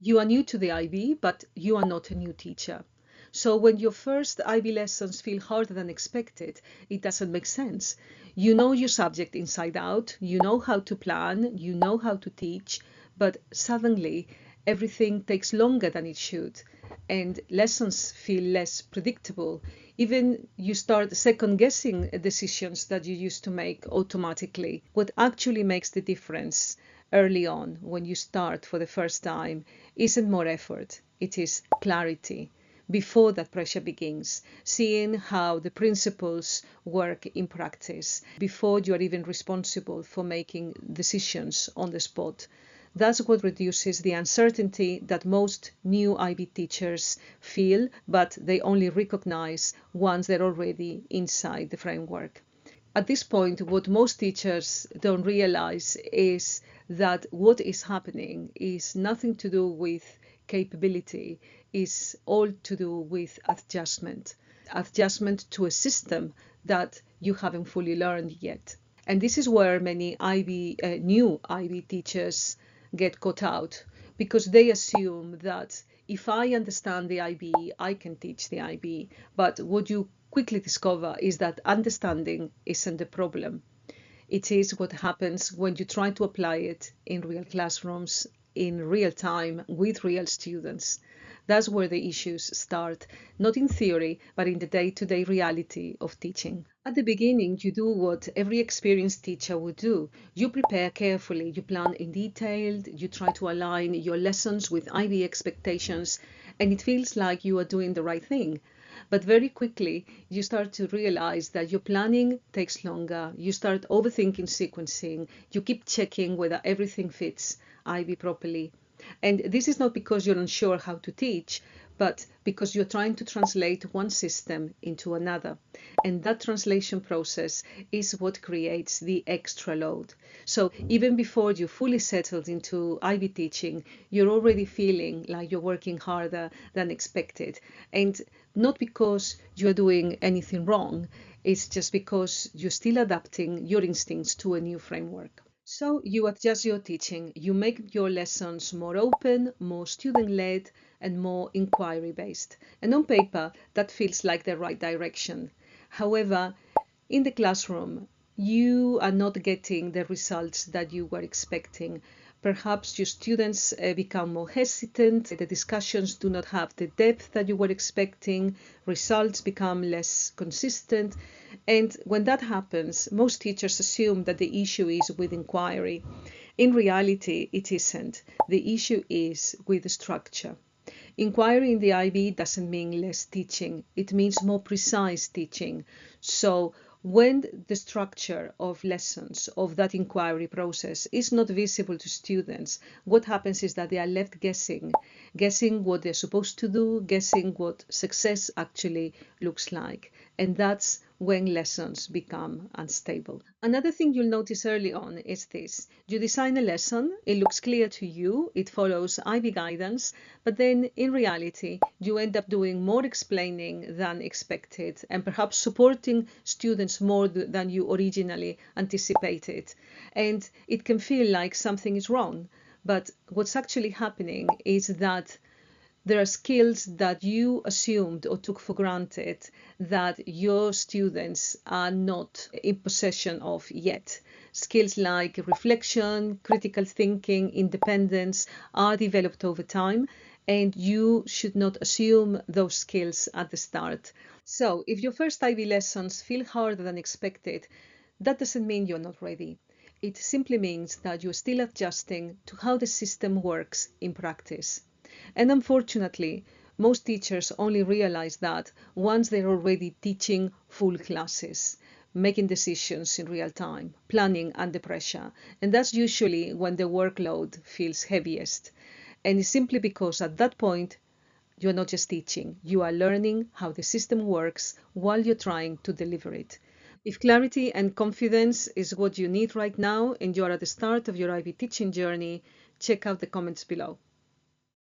You are new to the IB, but you are not a new teacher. So when your first IB lessons feel harder than expected, it doesn't make sense. You know your subject inside out, you know how to plan, you know how to teach, but suddenly everything takes longer than it should, and lessons feel less predictable. Even you start second guessing decisions that you used to make automatically. What actually makes the difference early on when you start for the first time isn't more effort, it is clarity. Before that pressure begins, seeing how the principles work in practice, before you are even responsible for making decisions on the spot. That's what reduces the uncertainty that most new IB teachers feel, but they only recognize once they're already inside the framework. At this point, what most teachers don't realize is that what is happening is nothing to do with capability, is all to do with adjustment to a system that you haven't fully learned yet. And this is where many new IB teachers get caught out, because they assume that if I understand the IB, I can teach the IB. But what you quickly discover is that understanding isn't the problem. It is what happens when you try to apply it in real classrooms, in real time, with real students. That's where the issues start, not in theory, but in the day-to-day reality of teaching. At the beginning, you do what every experienced teacher would do. You prepare carefully, you plan in detail, you try to align your lessons with IB expectations, and it feels like you are doing the right thing. But very quickly, you start to realize that your planning takes longer. You start overthinking sequencing. You keep checking whether everything fits IB properly. And this is not because you're unsure how to teach, but because you're trying to translate one system into another. And that translation process is what creates the extra load. So even before you fully settled into IB teaching, you're already feeling like you're working harder than expected. And not because you're doing anything wrong, it's just because you're still adapting your instincts to a new framework. So you adjust your teaching, you make your lessons more open, more student-led, and more inquiry-based. And on paper, that feels like the right direction. However, in the classroom, you are not getting the results that you were expecting. Perhaps your students become more hesitant, the discussions do not have the depth that you were expecting, results become less consistent. And when that happens, most teachers assume that the issue is with inquiry. In reality, it isn't. The issue is with the structure. Inquiry in the IB doesn't mean less teaching, it means more precise teaching. So when the structure of lessons of that inquiry process is not visible to students, what happens is that they are left guessing what they're supposed to do, guessing what success actually looks like. And that's when lessons become unstable. Another thing you'll notice early on is this. You design a lesson, it looks clear to you, it follows IB guidance, but then in reality, you end up doing more explaining than expected and perhaps supporting students more than you originally anticipated. And it can feel like something is wrong, but what's actually happening is that there are skills that you assumed or took for granted that your students are not in possession of yet. Skills like reflection, critical thinking, independence are developed over time, and you should not assume those skills at the start. So if your first IB lessons feel harder than expected, that doesn't mean you're not ready. It simply means that you're still adjusting to how the system works in practice. And unfortunately, most teachers only realize that once they're already teaching full classes, making decisions in real time, planning under pressure. And that's usually when the workload feels heaviest. And it's simply because at that point, you're not just teaching, you are learning how the system works while you're trying to deliver it. If clarity and confidence is what you need right now and you're at the start of your IB teaching journey, check out the comments below.